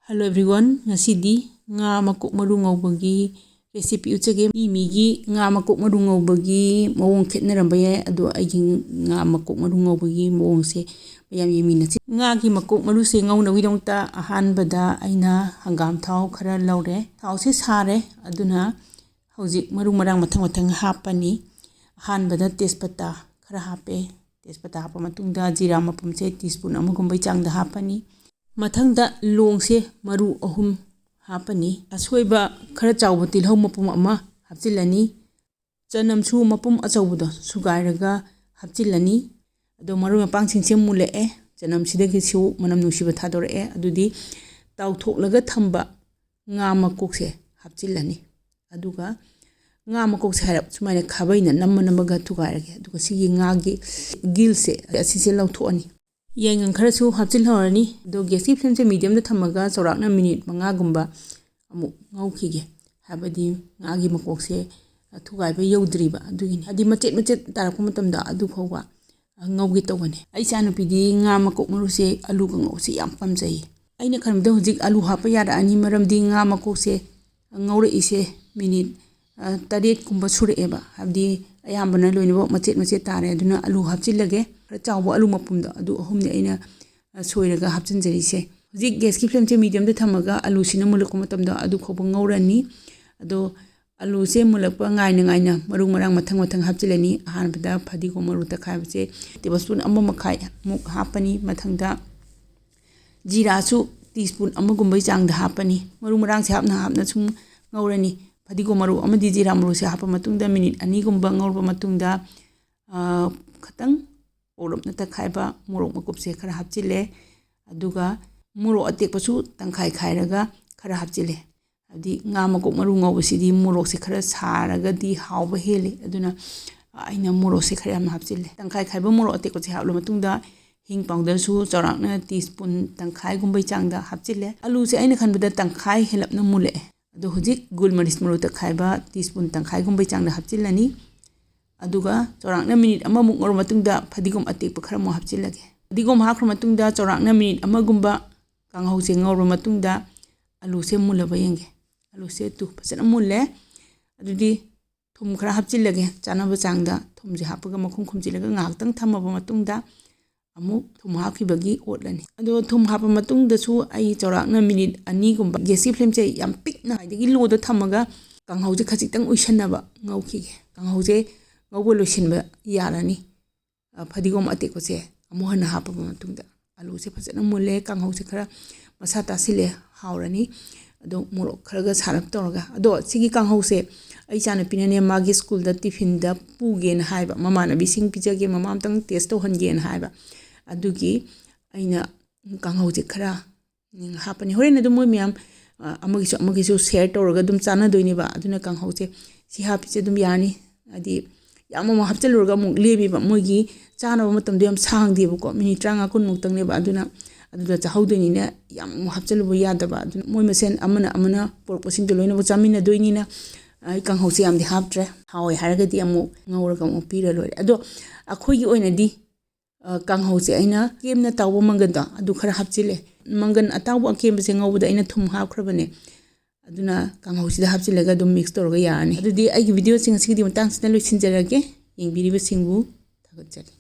Hello everyone, ngasi nga makok maru ngawbagi recipe utsage migi nga makok maru ngawbagi mawong khetnaram baye ado agi nga makok maru ngawbagi mawong se bayam yemina nga gi makok maru se ngawna widongta ahan bada aina hangam thau khara laure thau se sare aduna hojik maru marang mathang hapani ahan bada tespata khara hape tespata hapa matungda jira mapum se teaspoon amagumbai changda hapani mathangda long se maru ahum hapani asoiba khara chawba tilhau mapum ama hapchilani chanam su mapum achawbuda sugairaga hapchilani ado maru mapang singse mulae chanam sidagi su manam nusiba thadore adudi tawthoklaga thamba nga makok se hapchilani aduga nga makok se harap sumaina khabaina nammaga thugairage aduga sigi nga gi gil se asise lawthoni yang khara su hapchil horani do gas ki flame se medium da thamaga chorakna minute manga gumba amu ngaukhige habadi nga gi makok se thugai ba yodriba adugini adi macet tarakpa matamda adu phawwa ngaugi tawani ai chanu pidi nga makok maru se alu ga ngau se yam pamjai aina khanmda hujik alu hapa yara ani maramdi nga makok se ngaure ise minute 8 kumba sureba habdi ayambana loinbo macet tare aduna alu hapchilage chawbo alu mapumda adu ahumne aina soiraga hapchinjari se hujik gas ki flame che medium da thamaga alu sina mulak matamda adu khoba ngaurani ado alu se mulakpa ngaina maru marang mathang hapchilani ahan bada phadi ko maru ta khai che tablespoon amma makhai muk hapani mathangda jira su teaspoon amma gumbai changda hapani maru marang se hapna sum ngaurani phadi ko maru amadi jira maru se hapa matungda minute ani gumba ngaurba matungda khatang orom na takhaiba morok makup se khara hapchile aduga morok atekpasu tangkhai khairaga khara hapchile adi nga makok maru ngawbasidi morok se khara saraga di hawba hele aduna aina morok se khara am hapchile tangkhai khaiba morok atekpa se haplo matungda hing powder su chorakna teaspoon tangkhai gumbai changda hapchile alu se aina khanbada tangkhai helapna mule ado hujik gulmaris maru takhaiba teaspoon tangkhai gumbai changda hapchilani aduga chorakna minute ama muk ngor matungda phadigom atekpa khara mo hapchilage phadigom hakhra matungda chorakna minute ama gumba kanghau se ngor matungda alu se mulaba yenge alu se tu phasana mulle adudi thum khara hapchilage chanaba changda thum je hapaga makhum khumchilaga ngaktang thamaba matungda amu thum hakhibagi otlani ado thum hapa matungda su ai chorakna minute ani gumba gesi flame che yam pikna haidagi loda thamaga kanghau je khachitang uisanaba ngaukhige kanghau je ngawbo losinba yarani phadigom atekko se amuhana hapa matungda alu se phasana mulle kanghau se khara masa tasile hawrani ado morok kharaga sarap toraga ado sigi kanghau se ai chana pinane magi school da tiffin da pugen haiba mamana bising pijage mamam tang test to hangen haiba adugi aina kanghau se khara hapani horena do moi miam amagisu share toraga dum chana doiniba aduna kanghau se si hapi se dum yani adi yamma hapchalurga muk lebiba moigi chanaba matamdo yam sangdebako minute 30 kun muk tangneba aduda chahaudoini ne yam hapchalubu yadaba aduna moi masen amana porposin to loina bo chamina doinina ai kanghau se yamdi haptre hawi haragadi amu ngauraga mu pira lore ado akhoigi oina di kanghau se aina kemna tawbo manganda adu khara hapchile mangan atawbo kemba se ngawbuda aina thum hapkhrabane aduna kanghau sida hapchilaga dum mix torga yani adudi ai video sing sigidi matang sina loisinjarage yengbiriba singbu thagatjari